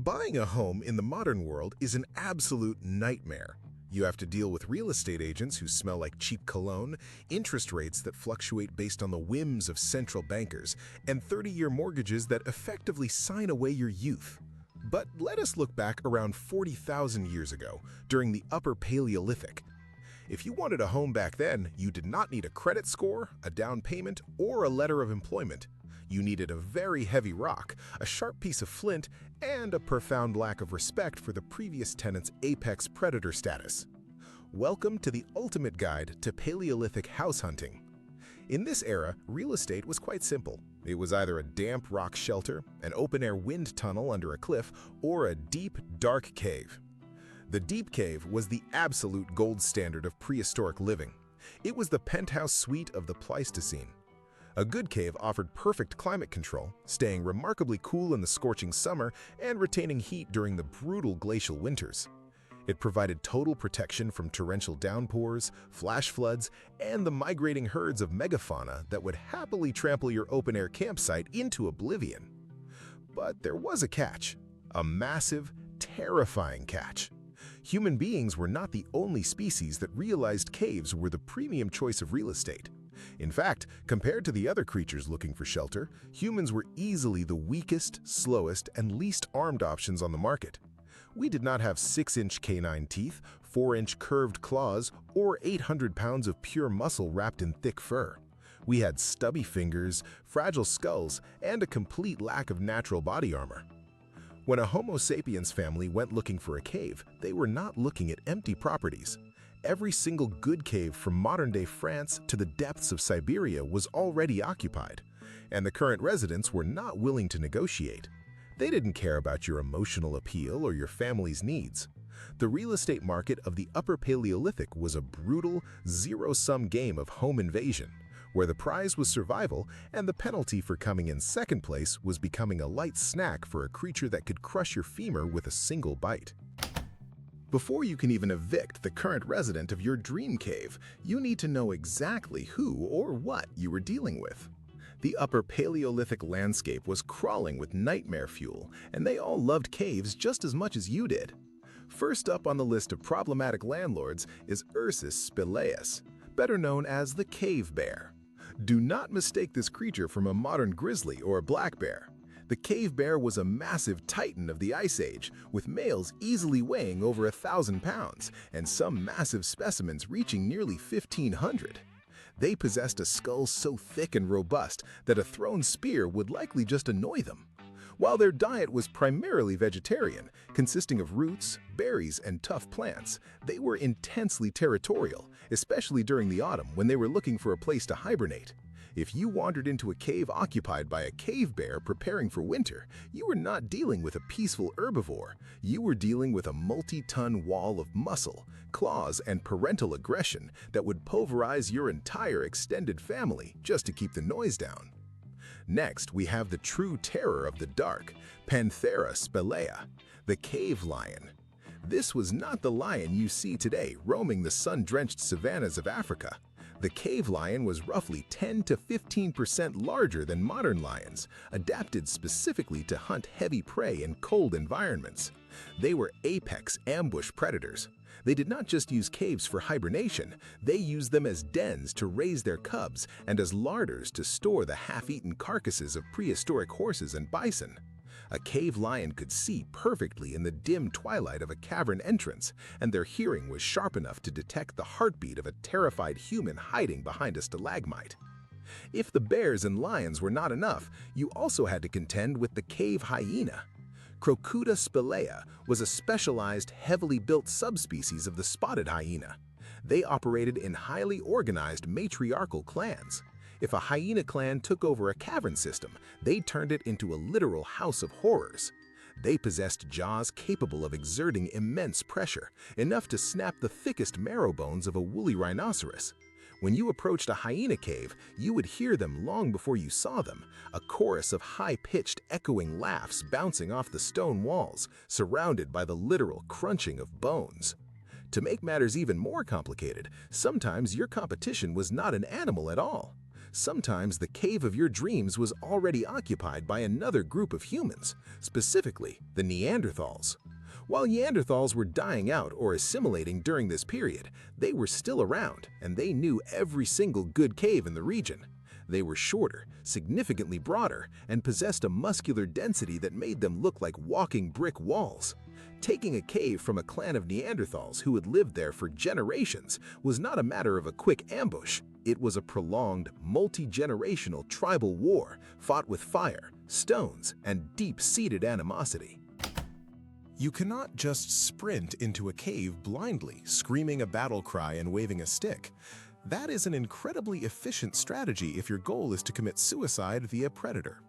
Buying a home in the modern world is an absolute nightmare. You have to deal with real estate agents who smell like cheap cologne, interest rates that fluctuate based on the whims of central bankers, and 30-year mortgages that effectively sign away your youth. But let us look back around 40,000 years ago, during the Upper Paleolithic. If you wanted a home back then, you did not need a credit score, a down payment, or a letter of employment. You needed a very heavy rock, a sharp piece of flint, and a profound lack of respect for the previous tenant's apex predator status. Welcome to the ultimate guide to Paleolithic house hunting. In this era, real estate was quite simple. It was either a damp rock shelter, an open-air wind tunnel under a cliff, or a deep, dark cave. The deep cave was the absolute gold standard of prehistoric living. It was the penthouse suite of the Pleistocene. A good cave offered perfect climate control, staying remarkably cool in the scorching summer and retaining heat during the brutal glacial winters. It provided total protection from torrential downpours, flash floods, and the migrating herds of megafauna that would happily trample your open-air campsite into oblivion. But there was a catch, a massive, terrifying catch. Human beings were not the only species that realized caves were the premium choice of real estate. In fact, compared to the other creatures looking for shelter, humans were easily the weakest, slowest, and least armed options on the market. We did not have 6-inch canine teeth, 4-inch curved claws, or 800 pounds of pure muscle wrapped in thick fur. We had stubby fingers, fragile skulls, and a complete lack of natural body armor. When a Homo sapiens family went looking for a cave, they were not looking at empty properties. Every single good cave from modern-day France to the depths of Siberia was already occupied, and the current residents were not willing to negotiate. They didn't care about your emotional appeal or your family's needs. The real estate market of the Upper Paleolithic was a brutal, zero-sum game of home invasion, where the prize was survival and the penalty for coming in second place was becoming a light snack for a creature that could crush your femur with a single bite. Before you can even evict the current resident of your dream cave, you need to know exactly who or what you were dealing with. The Upper Paleolithic landscape was crawling with nightmare fuel, and they all loved caves just as much as you did. First up on the list of problematic landlords is Ursus spelaeus, better known as the cave bear. Do not mistake this creature from a modern grizzly or a black bear. The cave bear was a massive titan of the Ice Age, with males easily weighing over 1,000 pounds, and some massive specimens reaching nearly 1,500. They possessed a skull so thick and robust that a thrown spear would likely just annoy them. While their diet was primarily vegetarian, consisting of roots, berries, and tough plants, they were intensely territorial, especially during the autumn when they were looking for a place to hibernate. If you wandered into a cave occupied by a cave bear preparing for winter, you were not dealing with a peaceful herbivore. You were dealing with a multi-ton wall of muscle, claws, and parental aggression that would pulverize your entire extended family just to keep the noise down. Next, we have the true terror of the dark, Panthera spelaea, the cave lion. This was not the lion you see today roaming the sun-drenched savannas of Africa. The cave lion was roughly 10 to 15% larger than modern lions, adapted specifically to hunt heavy prey in cold environments. They were apex ambush predators. They did not just use caves for hibernation, they used them as dens to raise their cubs and as larders to store the half-eaten carcasses of prehistoric horses and bison. A cave lion could see perfectly in the dim twilight of a cavern entrance, and their hearing was sharp enough to detect the heartbeat of a terrified human hiding behind a stalagmite. If the bears and lions were not enough, you also had to contend with the cave hyena. Crocuta spelaea was a specialized, heavily built subspecies of the spotted hyena. They operated in highly organized matriarchal clans. If a hyena clan took over a cavern system, they turned it into a literal house of horrors. They possessed jaws capable of exerting immense pressure, enough to snap the thickest marrow bones of a woolly rhinoceros. When you approached a hyena cave, you would hear them long before you saw them, a chorus of high-pitched, echoing laughs bouncing off the stone walls, surrounded by the literal crunching of bones. To make matters even more complicated, sometimes your competition was not an animal at all. Sometimes the cave of your dreams was already occupied by another group of humans, specifically the Neanderthals. While Neanderthals were dying out or assimilating during this period, they were still around and they knew every single good cave in the region. They were shorter, significantly broader, and possessed a muscular density that made them look like walking brick walls. Taking a cave from a clan of Neanderthals who had lived there for generations was not a matter of a quick ambush. It was a prolonged, multi-generational tribal war fought with fire, stones, and deep-seated animosity. You cannot just sprint into a cave blindly, screaming a battle cry and waving a stick. That is an incredibly efficient strategy if your goal is to commit suicide via predator.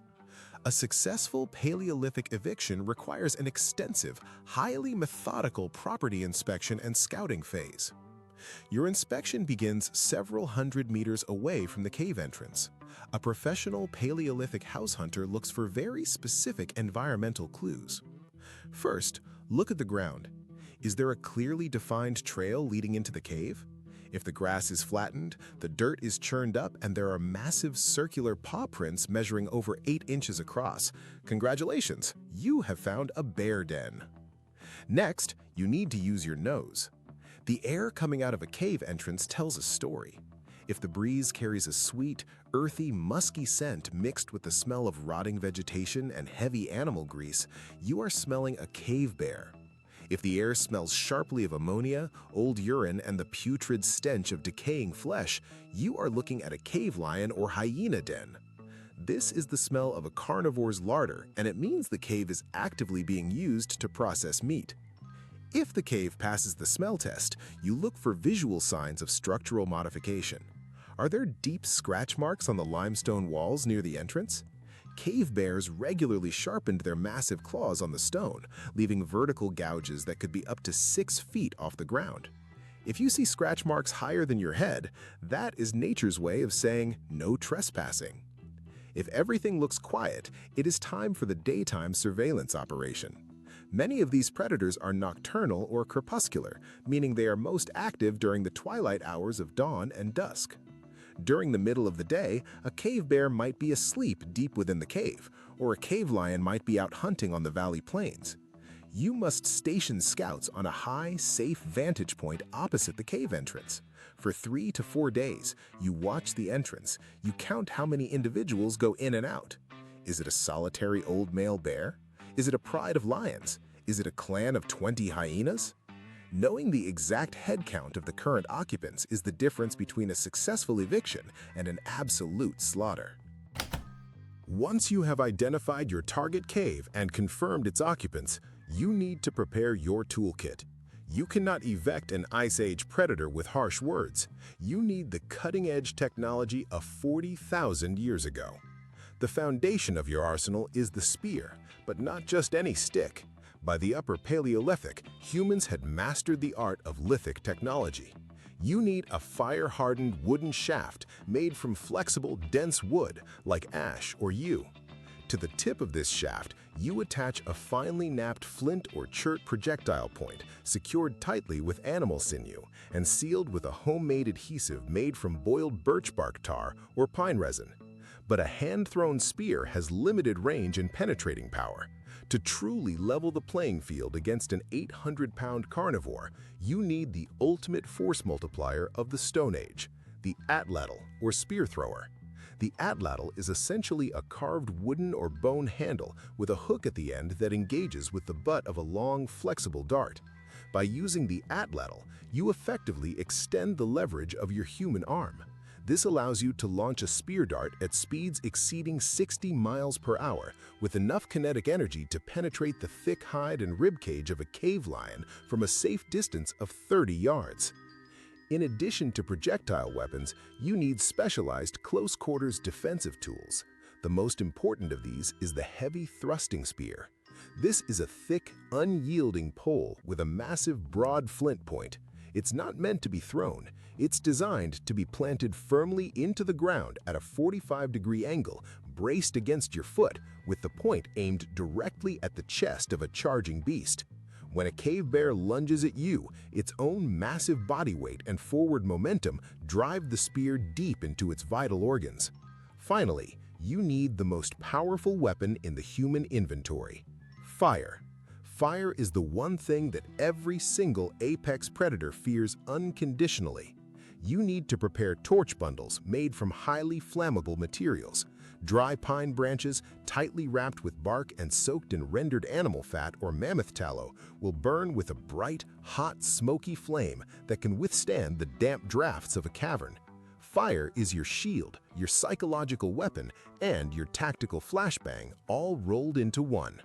A successful Paleolithic eviction requires an extensive, highly methodical property inspection and scouting phase. Your inspection begins several hundred meters away from the cave entrance. A professional Paleolithic house hunter looks for very specific environmental clues. First, look at the ground. Is there a clearly defined trail leading into the cave? If the grass is flattened, the dirt is churned up, and there are massive circular paw prints measuring over 8 inches across, congratulations, you have found a bear den. Next, you need to use your nose. The air coming out of a cave entrance tells a story. If the breeze carries a sweet, earthy, musky scent mixed with the smell of rotting vegetation and heavy animal grease, you are smelling a cave bear. If the air smells sharply of ammonia, old urine, and the putrid stench of decaying flesh, you are looking at a cave lion or hyena den. This is the smell of a carnivore's larder, and it means the cave is actively being used to process meat. If the cave passes the smell test, you look for visual signs of structural modification. Are there deep scratch marks on the limestone walls near the entrance? Cave bears regularly sharpened their massive claws on the stone, leaving vertical gouges that could be up to 6 feet off the ground. If you see scratch marks higher than your head, that is nature's way of saying no trespassing. If everything looks quiet, it is time for the daytime surveillance operation. Many of these predators are nocturnal or crepuscular, meaning they are most active during the twilight hours of dawn and dusk. During the middle of the day, a cave bear might be asleep deep within the cave, or a cave lion might be out hunting on the valley plains. You must station scouts on a high, safe vantage point opposite the cave entrance. For 3 to 4 days, you watch the entrance. You count how many individuals go in and out. Is it a solitary old male bear? Is it a pride of lions? Is it a clan of 20 hyenas? Knowing the exact head count of the current occupants is the difference between a successful eviction and an absolute slaughter. Once you have identified your target cave and confirmed its occupants, you need to prepare your toolkit. You cannot evict an Ice Age predator with harsh words. You need the cutting-edge technology of 40,000 years ago. The foundation of your arsenal is the spear, but not just any stick. By the Upper Paleolithic, humans had mastered the art of lithic technology. You need a fire-hardened wooden shaft made from flexible, dense wood like ash or yew. To the tip of this shaft, you attach a finely napped flint or chert projectile point secured tightly with animal sinew and sealed with a homemade adhesive made from boiled birch bark tar or pine resin. But a hand-thrown spear has limited range and penetrating power. To truly level the playing field against an 800-pound carnivore, you need the ultimate force multiplier of the Stone Age, the atlatl or spear thrower. The atlatl is essentially a carved wooden or bone handle with a hook at the end that engages with the butt of a long, flexible dart. By using the atlatl, you effectively extend the leverage of your human arm. This allows you to launch a spear dart at speeds exceeding 60 miles per hour with enough kinetic energy to penetrate the thick hide and ribcage of a cave lion from a safe distance of 30 yards. In addition to projectile weapons, you need specialized close-quarters defensive tools. The most important of these is the heavy thrusting spear. This is a thick, unyielding pole with a massive, broad flint point. It's not meant to be thrown. It's designed to be planted firmly into the ground at a 45-degree angle, braced against your foot, with the point aimed directly at the chest of a charging beast. When a cave bear lunges at you, its own massive body weight and forward momentum drive the spear deep into its vital organs. Finally, you need the most powerful weapon in the human inventory: fire. Fire is the one thing that every single apex predator fears unconditionally. You need to prepare torch bundles made from highly flammable materials. Dry pine branches, tightly wrapped with bark and soaked in rendered animal fat or mammoth tallow, will burn with a bright, hot, smoky flame that can withstand the damp drafts of a cavern. Fire is your shield, your psychological weapon, and your tactical flashbang, all rolled into one.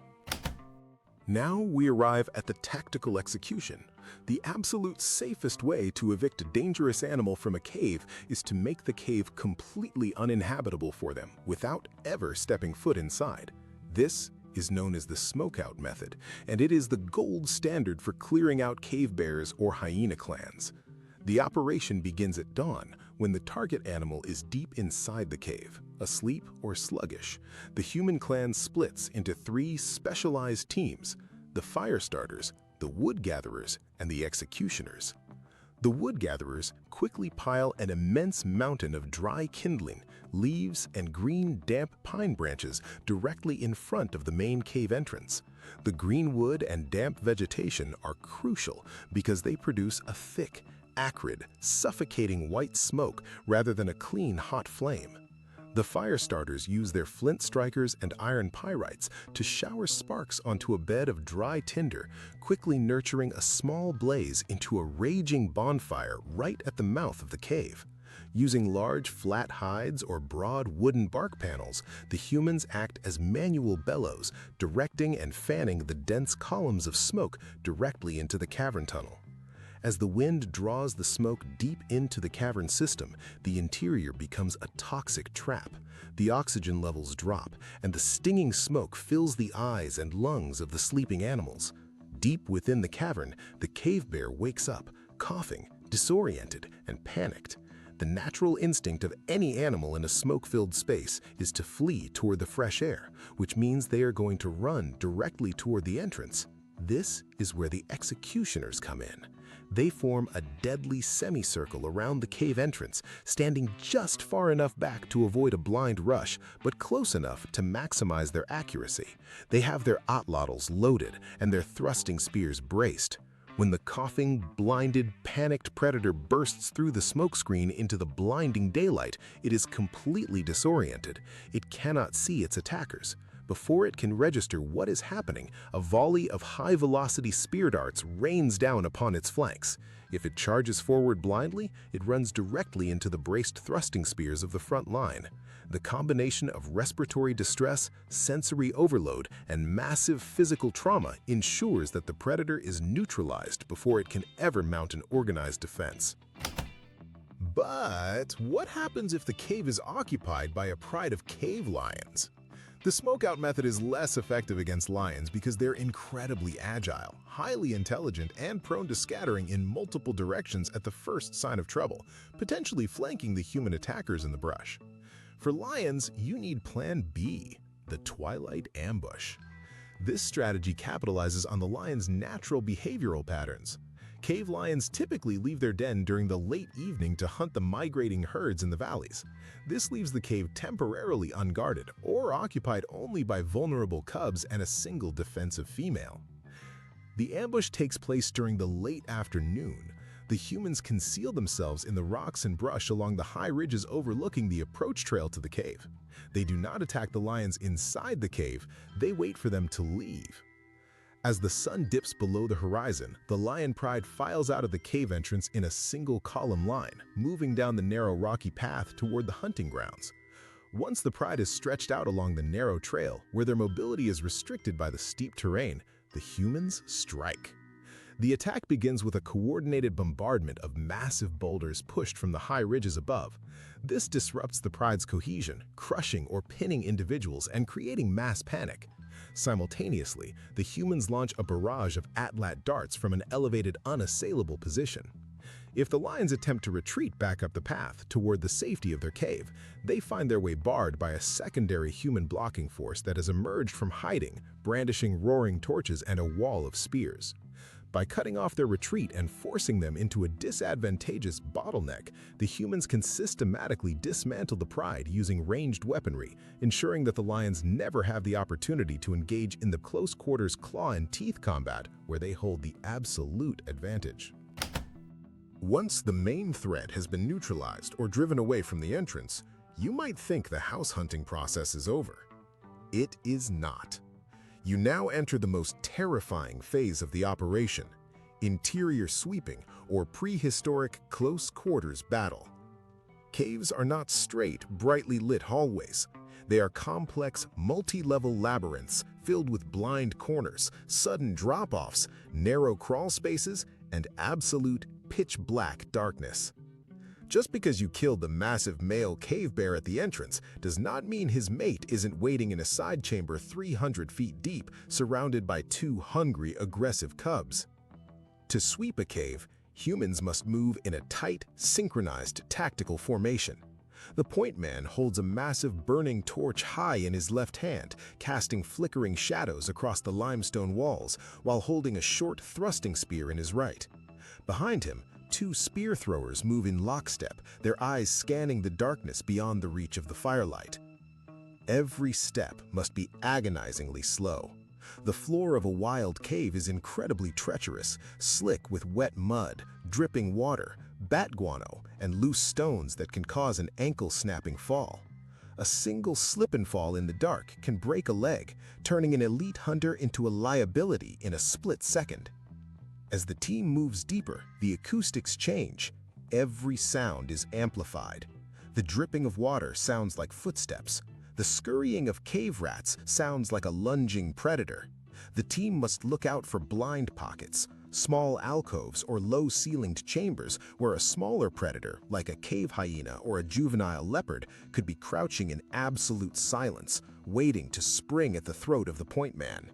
Now we arrive at the tactical execution. The absolute safest way to evict a dangerous animal from a cave is to make the cave completely uninhabitable for them without ever stepping foot inside. This is known as the smokeout method, and it is the gold standard for clearing out cave bears or hyena clans. The operation begins at dawn, when the target animal is deep inside the cave, asleep or sluggish. The human clan splits into 3 specialized teams: the fire starters, the wood gatherers, and the executioners. The wood gatherers quickly pile an immense mountain of dry kindling, leaves, and green damp pine branches directly in front of the main cave entrance. The green wood and damp vegetation are crucial because they produce a thick, acrid, suffocating white smoke rather than a clean, hot flame. The fire starters use their flint strikers and iron pyrites to shower sparks onto a bed of dry tinder, quickly nurturing a small blaze into a raging bonfire right at the mouth of the cave. Using large, flat hides or broad wooden bark panels, the humans act as manual bellows, directing and fanning the dense columns of smoke directly into the cavern tunnel. As the wind draws the smoke deep into the cavern system, the interior becomes a toxic trap. The oxygen levels drop, and the stinging smoke fills the eyes and lungs of the sleeping animals. Deep within the cavern, the cave bear wakes up, coughing, disoriented, and panicked. The natural instinct of any animal in a smoke-filled space is to flee toward the fresh air, which means they are going to run directly toward the entrance. This is where the executioners come in. They form a deadly semicircle around the cave entrance, standing just far enough back to avoid a blind rush, but close enough to maximize their accuracy. They have their atlatls loaded and their thrusting spears braced. When the coughing, blinded, panicked predator bursts through the smokescreen into the blinding daylight, it is completely disoriented. It cannot see its attackers. Before it can register what is happening, a volley of high-velocity spear darts rains down upon its flanks. If it charges forward blindly, it runs directly into the braced thrusting spears of the front line. The combination of respiratory distress, sensory overload, and massive physical trauma ensures that the predator is neutralized before it can ever mount an organized defense. But what happens if the cave is occupied by a pride of cave lions? The smokeout method is less effective against lions because they're incredibly agile, highly intelligent, and prone to scattering in multiple directions at the first sign of trouble, potentially flanking the human attackers in the brush. For lions, you need Plan B, the Twilight ambush. This strategy capitalizes on the lion's natural behavioral patterns. Cave lions typically leave their den during the late evening to hunt the migrating herds in the valleys. This leaves the cave temporarily unguarded or occupied only by vulnerable cubs and a single defensive female. The ambush takes place during the late afternoon. The humans conceal themselves in the rocks and brush along the high ridges overlooking the approach trail to the cave. They do not attack the lions inside the cave, they wait for them to leave. As the sun dips below the horizon, the lion pride files out of the cave entrance in a single column line, moving down the narrow rocky path toward the hunting grounds. Once the pride is stretched out along the narrow trail, where their mobility is restricted by the steep terrain, the humans strike. The attack begins with a coordinated bombardment of massive boulders pushed from the high ridges above. This disrupts the pride's cohesion, crushing or pinning individuals and creating mass panic. Simultaneously, the humans launch a barrage of atlat darts from an elevated, unassailable position. If the lions attempt to retreat back up the path toward the safety of their cave, they find their way barred by a secondary human blocking force that has emerged from hiding, brandishing roaring torches and a wall of spears. By cutting off their retreat and forcing them into a disadvantageous bottleneck, the humans can systematically dismantle the Pride using ranged weaponry, ensuring that the lions never have the opportunity to engage in the close-quarters claw and teeth combat where they hold the absolute advantage. Once the main threat has been neutralized or driven away from the entrance, you might think the house hunting process is over. It is not. You now enter the most terrifying phase of the operation, interior sweeping or prehistoric close-quarters battle. Caves are not straight, brightly lit hallways. They are complex, multi-level labyrinths filled with blind corners, sudden drop-offs, narrow crawl spaces, and absolute pitch-black darkness. Just because you killed the massive male cave bear at the entrance does not mean his mate isn't waiting in a side chamber 300 feet deep, surrounded by two hungry, aggressive cubs. To sweep a cave, humans must move in a tight, synchronized tactical formation. The point man holds a massive burning torch high in his left hand, casting flickering shadows across the limestone walls, while holding a short thrusting spear in his right. Behind him, two spear throwers move in lockstep, their eyes scanning the darkness beyond the reach of the firelight. Every step must be agonizingly slow. The floor of a wild cave is incredibly treacherous, slick with wet mud, dripping water, bat guano, and loose stones that can cause an ankle-snapping fall. A single slip and fall in the dark can break a leg, turning an elite hunter into a liability in a split second. As the team moves deeper, the acoustics change. Every sound is amplified. The dripping of water sounds like footsteps. The scurrying of cave rats sounds like a lunging predator. The team must look out for blind pockets, small alcoves or low-ceilinged chambers where a smaller predator, like a cave hyena or a juvenile leopard, could be crouching in absolute silence, waiting to spring at the throat of the point man.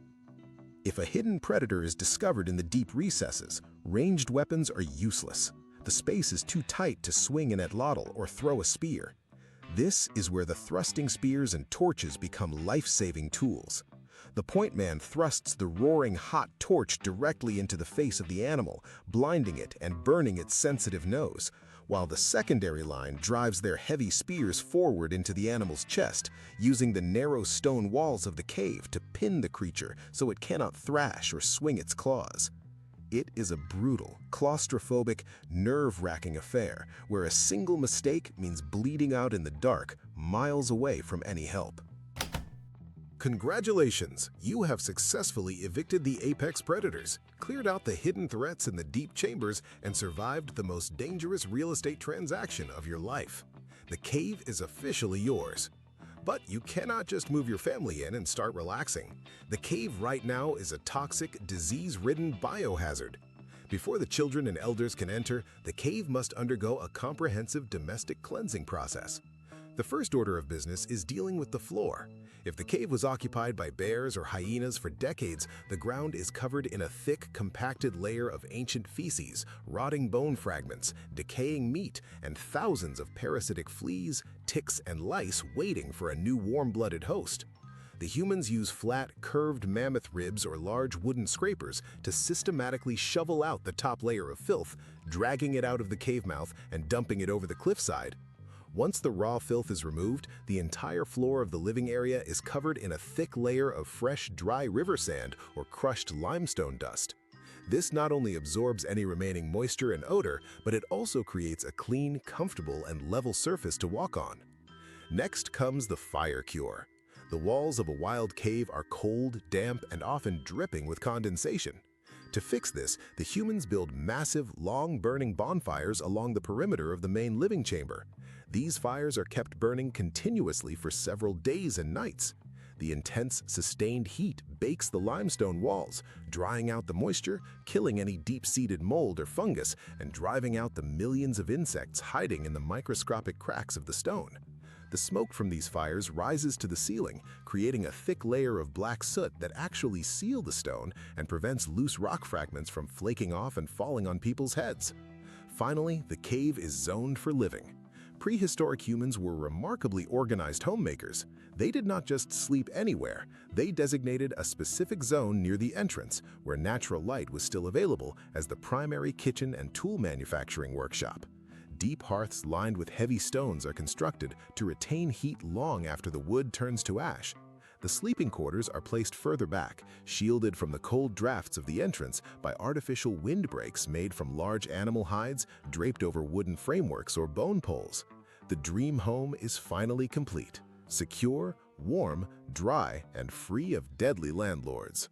If a hidden predator is discovered in the deep recesses, ranged weapons are useless. The space is too tight to swing an atlatl or throw a spear. This is where the thrusting spears and torches become life-saving tools. The point man thrusts the roaring hot torch directly into the face of the animal, blinding it and burning its sensitive nose, while the secondary line drives their heavy spears forward into the animal's chest, using the narrow stone walls of the cave to pin the creature so it cannot thrash or swing its claws. It is a brutal, claustrophobic, nerve-wracking affair where a single mistake means bleeding out in the dark, miles away from any help. Congratulations! You have successfully evicted the apex predators, cleared out the hidden threats in the deep chambers, and survived the most dangerous real estate transaction of your life. The cave is officially yours. But you cannot just move your family in and start relaxing. The cave right now is a toxic, disease-ridden biohazard. Before the children and elders can enter, the cave must undergo a comprehensive domestic cleansing process. The first order of business is dealing with the floor. If the cave was occupied by bears or hyenas for decades, the ground is covered in a thick, compacted layer of ancient feces, rotting bone fragments, decaying meat, and thousands of parasitic fleas, ticks, and lice waiting for a new warm-blooded host. The humans use flat, curved mammoth ribs or large wooden scrapers to systematically shovel out the top layer of filth, dragging it out of the cave mouth and dumping it over the cliffside. Once the raw filth is removed, the entire floor of the living area is covered in a thick layer of fresh, dry river sand or crushed limestone dust. This not only absorbs any remaining moisture and odor, but it also creates a clean, comfortable, and level surface to walk on. Next comes the fire cure. The walls of a wild cave are cold, damp, and often dripping with condensation. To fix this, the humans build massive, long-burning bonfires along the perimeter of the main living chamber. These fires are kept burning continuously for several days and nights. The intense, sustained heat bakes the limestone walls, drying out the moisture, killing any deep-seated mold or fungus, and driving out the millions of insects hiding in the microscopic cracks of the stone. The smoke from these fires rises to the ceiling, creating a thick layer of black soot that actually seals the stone and prevents loose rock fragments from flaking off and falling on people's heads. Finally, the cave is zoned for living. Prehistoric humans were remarkably organized homemakers. They did not just sleep anywhere, they designated a specific zone near the entrance where natural light was still available as the primary kitchen and tool manufacturing workshop. Deep hearths lined with heavy stones are constructed to retain heat long after the wood turns to ash. The sleeping quarters are placed further back, shielded from the cold drafts of the entrance by artificial windbreaks made from large animal hides draped over wooden frameworks or bone poles. The dream home is finally complete, secure, warm, dry, and free of deadly landlords.